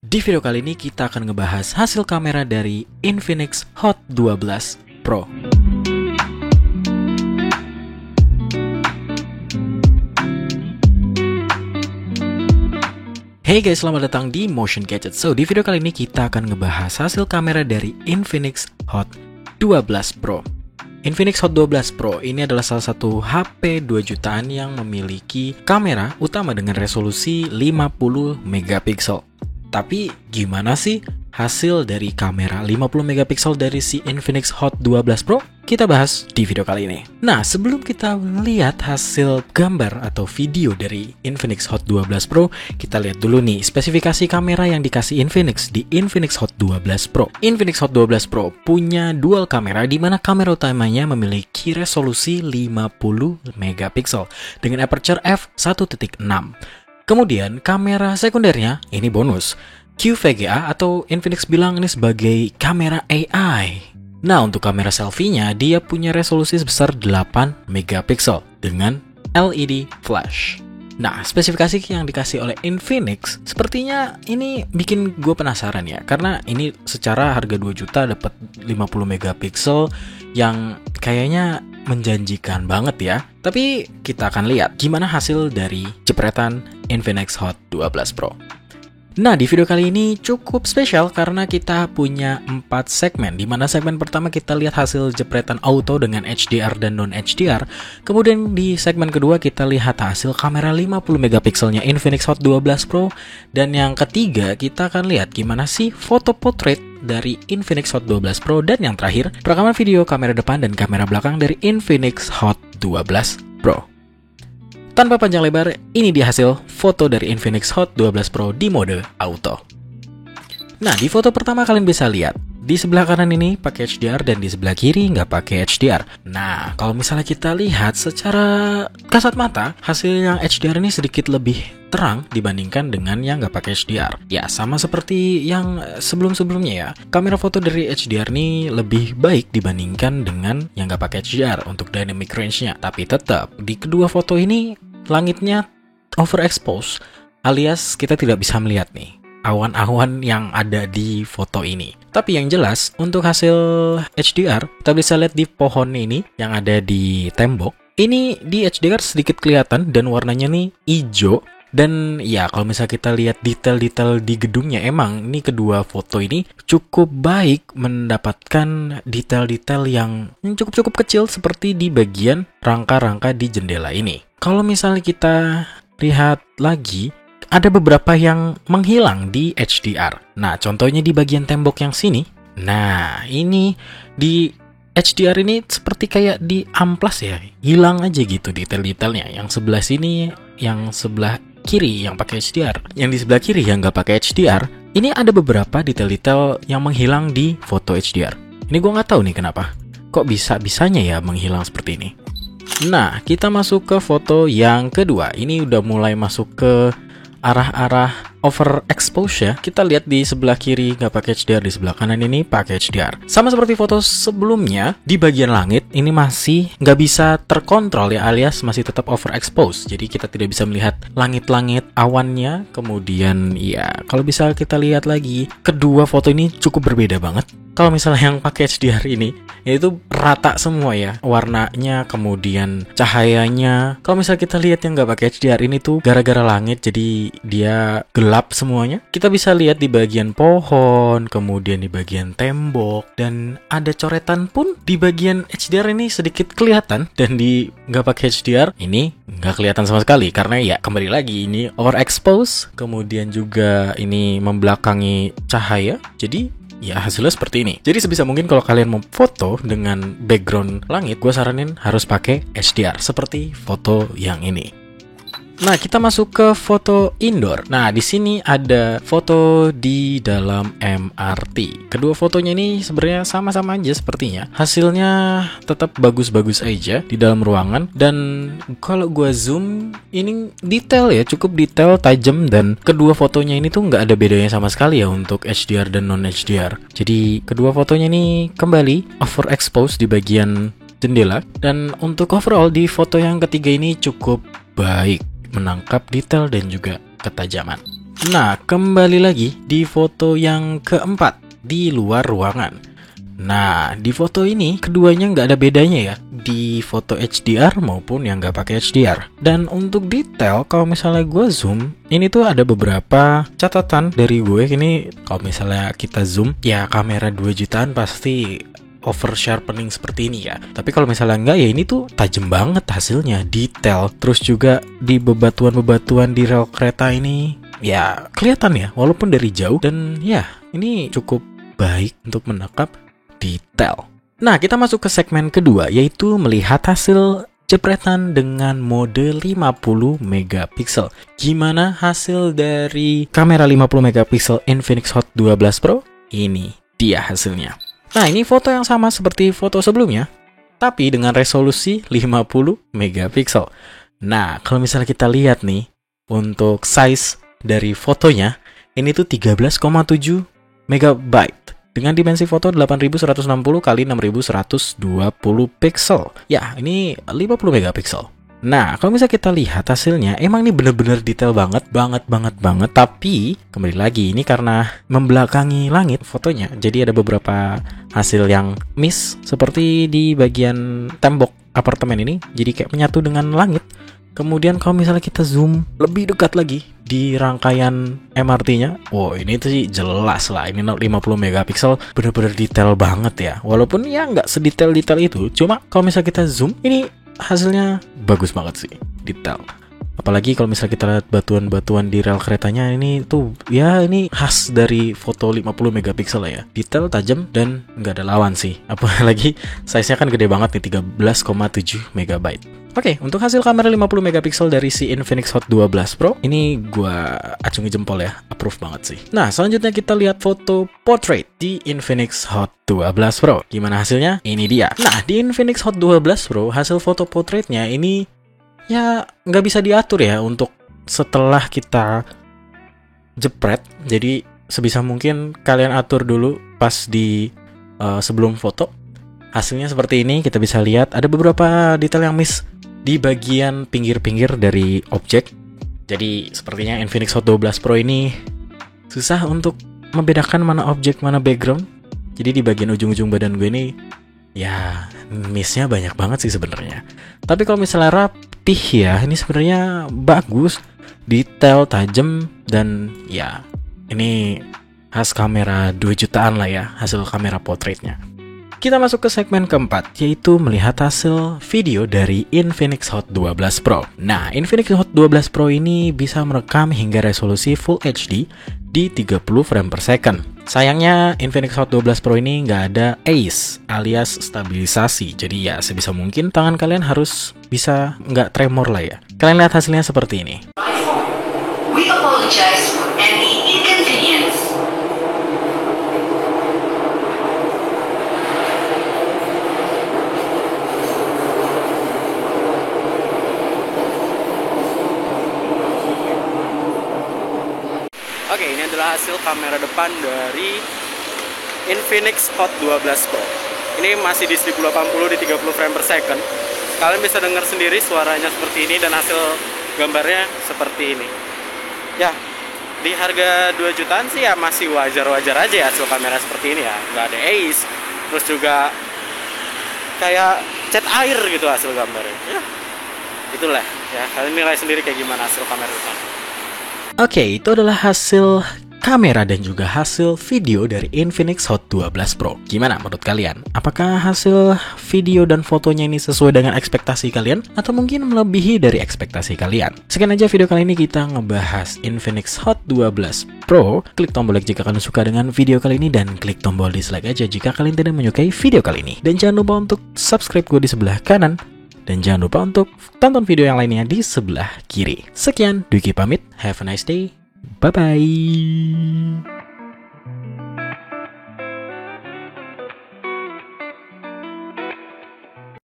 Di video kali ini kita akan ngebahas hasil kamera dari Infinix Hot 12 Pro. Hey guys, selamat datang di Motion Gadget. So, di video kali ini kita akan ngebahas hasil kamera dari Infinix Hot 12 Pro. Infinix Hot 12 Pro ini adalah salah satu HP 2 jutaan yang memiliki kamera utama dengan resolusi 50 megapiksel. Tapi gimana sih hasil dari kamera 50 megapiksel dari si Infinix Hot 12 Pro? Kita bahas di video kali ini. Nah, sebelum kita lihat hasil gambar atau video dari Infinix Hot 12 Pro, kita lihat dulu nih spesifikasi kamera yang dikasih Infinix di Infinix Hot 12 Pro. Infinix Hot 12 Pro punya dual kamera di mana kamera utamanya memiliki resolusi 50 megapiksel dengan aperture f1.6. Kemudian kamera sekundernya ini bonus, QVGA atau Infinix bilang ini sebagai kamera AI. Nah, untuk kamera selfie-nya dia punya resolusi sebesar 8 megapiksel dengan LED flash. Nah, spesifikasi yang dikasih oleh Infinix sepertinya ini bikin gue penasaran ya, karena ini secara harga 2 juta dapat 50 megapiksel yang kayaknya menjanjikan banget ya. Tapi kita akan lihat gimana hasil dari jepretan Infinix Hot 12 Pro. Nah, di video kali ini cukup spesial karena kita punya 4 segmen, di mana segmen pertama kita lihat hasil jepretan auto dengan HDR dan non-HDR. Kemudian di segmen kedua kita lihat hasil kamera 50 megapikselnya Infinix Hot 12 Pro. Dan yang ketiga kita akan lihat gimana sih foto portrait dari Infinix Hot 12 Pro. Dan yang terakhir, perekaman video kamera depan dan kamera belakang dari Infinix Hot 12 Pro. Tanpa panjang lebar, ini dia hasil foto dari Infinix Hot 12 Pro di mode auto. Nah, di foto pertama kalian bisa lihat, di sebelah kanan ini pakai HDR dan di sebelah kiri nggak pakai HDR. Nah, kalau misalnya kita lihat secara kasat mata, hasil yang HDR ini sedikit lebih terang dibandingkan dengan yang nggak pakai HDR. Ya, sama seperti yang sebelum-sebelumnya ya. Kamera foto dari HDR ini lebih baik dibandingkan dengan yang nggak pakai HDR untuk dynamic range-nya. Tapi tetap, di kedua foto ini langitnya overexpose, alias kita tidak bisa melihat nih awan-awan yang ada di foto ini. Tapi yang jelas untuk hasil HDR kita bisa lihat di pohon ini yang ada di tembok. Ini di HDR sedikit kelihatan dan warnanya nih hijau. Dan ya kalau misalnya kita lihat detail-detail di gedungnya, emang ini kedua foto ini cukup baik mendapatkan detail-detail yang cukup kecil seperti di bagian rangka-rangka di jendela ini. Kalau misalnya kita lihat lagi, ada beberapa yang menghilang di HDR. Nah, contohnya di bagian tembok yang sini. Nah, ini di HDR ini seperti kayak di amplas ya, hilang aja gitu detail-detailnya. Yang sebelah sini, yang sebelah kiri yang pakai HDR, yang di sebelah kiri yang nggak pakai HDR, ini ada beberapa detail-detail yang menghilang di foto HDR. Ini gue nggak tahu nih kenapa, kok bisa-bisanya ya menghilang seperti ini. Nah, kita masuk ke foto yang kedua. Ini udah mulai masuk ke arah-arah overexpose ya. Kita lihat di sebelah kiri nggak pakai HDR, di sebelah kanan ini pakai HDR. Sama seperti foto sebelumnya, di bagian langit ini masih nggak bisa terkontrol ya, alias masih tetap overexpose. Jadi kita tidak bisa melihat langit-langit awannya. Kemudian ya, kalau bisa kita lihat lagi, kedua foto ini cukup berbeda banget. Kalau misalnya yang pakai HDR ini, itu rata semua ya warnanya, kemudian cahayanya. Kalau misalnya kita lihat yang nggak pakai HDR ini tuh gara-gara langit, jadi dia gelap semuanya. Kita bisa lihat di bagian pohon, kemudian di bagian tembok, dan ada coretan pun di bagian HDR ini sedikit kelihatan. Dan di nggak pakai HDR ini nggak kelihatan sama sekali, karena ya kembali lagi ini overexpose, kemudian juga ini membelakangi cahaya. Jadi ya hasilnya seperti ini. Jadi sebisa mungkin kalau kalian mau foto dengan background langit, gue saranin harus pakai HDR seperti foto yang ini. Nah, kita masuk ke foto indoor. Nah, di sini ada foto di dalam MRT. Kedua fotonya ini sebenarnya sama-sama aja sepertinya. Hasilnya tetap bagus-bagus aja di dalam ruangan. Dan kalau gua zoom, ini detail ya, cukup detail, tajam. Dan kedua fotonya ini tuh nggak ada bedanya sama sekali ya untuk HDR dan non-HDR. Jadi kedua fotonya ini kembali overexpose di bagian jendela. Dan untuk overall di foto yang ketiga ini cukup baik menangkap detail dan juga ketajaman. Nah, kembali lagi di foto yang keempat, di luar ruangan. Nah, di foto ini keduanya nggak ada bedanya ya, di foto HDR maupun yang nggak pakai HDR. Dan untuk detail, kalau misalnya gue zoom, ini tuh ada beberapa catatan dari gue. Ini kalau misalnya kita zoom, ya kamera 2 jutaan pasti over sharpening seperti ini ya. Tapi kalau misalnya enggak, ya ini tuh tajam banget hasilnya, detail. Terus juga di bebatuan-bebatuan di rel kereta ini, ya kelihatan ya, walaupun dari jauh. Dan ya, ini cukup baik untuk menangkap detail. Nah, kita masuk ke segmen kedua, yaitu melihat hasil jepretan dengan mode 50 megapiksel. Gimana hasil dari kamera 50 megapiksel Infinix Hot 12 Pro? Ini dia hasilnya. Nah, ini foto yang sama seperti foto sebelumnya, tapi dengan resolusi 50 megapiksel. Nah, kalau misalnya kita lihat nih, untuk size dari fotonya, ini tuh 13,7 megabyte. Dengan dimensi foto 8160 x 6120 pixel. Ya, ini 50 megapiksel. Nah, kalau misalnya kita lihat hasilnya, emang ini bener-bener detail banget. Tapi, kembali lagi, ini karena membelakangi langit fotonya, jadi ada beberapa hasil yang miss, seperti di bagian tembok apartemen ini, jadi kayak menyatu dengan langit. Kemudian kalau misalnya kita zoom lebih dekat lagi di rangkaian MRT-nya, wow, ini tuh sih jelas lah, ini 50 megapiksel, bener-bener detail banget ya. Walaupun ya nggak sedetail-detail itu, cuma kalau misalnya kita zoom, ini hasilnya bagus banget sih, detail. Apalagi kalau misalnya kita lihat batuan-batuan di rel keretanya, ini tuh ya ini khas dari foto 50 megapiksel ya. Detail, tajam, dan nggak ada lawan sih. Apalagi size-nya kan gede banget nih, 13,7 megabyte. Oke, untuk hasil kamera 50 megapiksel dari si Infinix Hot 12 Pro, ini gua acungi jempol ya, approve banget sih. Nah, selanjutnya kita lihat foto portrait di Infinix Hot 12 Pro. Gimana hasilnya? Ini dia. Nah, di Infinix Hot 12 Pro, hasil foto portraitnya ini ya nggak bisa diatur ya untuk setelah kita jepret. Jadi sebisa mungkin kalian atur dulu pas di sebelum foto. Hasilnya seperti ini, kita bisa lihat ada beberapa detail yang miss di bagian pinggir-pinggir dari objek. Jadi sepertinya Infinix Hot 12 Pro ini susah untuk membedakan mana objek, mana background. Jadi di bagian ujung-ujung badan gue ini ya missnya banyak banget sih sebenarnya. Tapi kalau misalnya rapih ya, ini sebenarnya bagus, detail, tajam, dan ya ini khas kamera 2 jutaan lah ya, hasil kamera portraitnya. Kita masuk ke segmen keempat, yaitu melihat hasil video dari Infinix Hot 12 Pro. Nah, Infinix Hot 12 Pro ini bisa merekam hingga resolusi Full HD di 30 frame per second. Sayangnya Infinix Hot 12 Pro ini nggak ada ACE alias stabilisasi. Jadi ya sebisa mungkin tangan kalian harus bisa nggak tremor lah ya. Kalian lihat hasilnya seperti ini. We apologize for any inconvenience. Oke, ini adalah hasil kamera depan dari Infinix Hot 12 Pro. Ini masih di 1080 di 30 frame per second. Kalian bisa dengar sendiri suaranya seperti ini dan hasil gambarnya seperti ini. Ya, di harga 2 jutaan sih ya masih wajar-wajar aja ya hasil kamera seperti ini ya. Nggak ada ACE, terus juga kayak cat air gitu hasil gambarnya. Ya, itulah ya. Kalian nilai sendiri kayak gimana hasil kamera depan. Oke, itu adalah hasil kamera dan juga hasil video dari Infinix Hot 12 Pro. Gimana menurut kalian? Apakah hasil video dan fotonya ini sesuai dengan ekspektasi kalian? Atau mungkin melebihi dari ekspektasi kalian? Sekian aja video kali ini, kita ngebahas Infinix Hot 12 Pro. Klik tombol like jika kalian suka dengan video kali ini, dan klik tombol dislike aja jika kalian tidak menyukai video kali ini. Dan jangan lupa untuk subscribe gue di sebelah kanan. Dan jangan lupa untuk tonton video yang lainnya di sebelah kiri. Sekian, Dwiki pamit. Have a nice day. Bye-bye.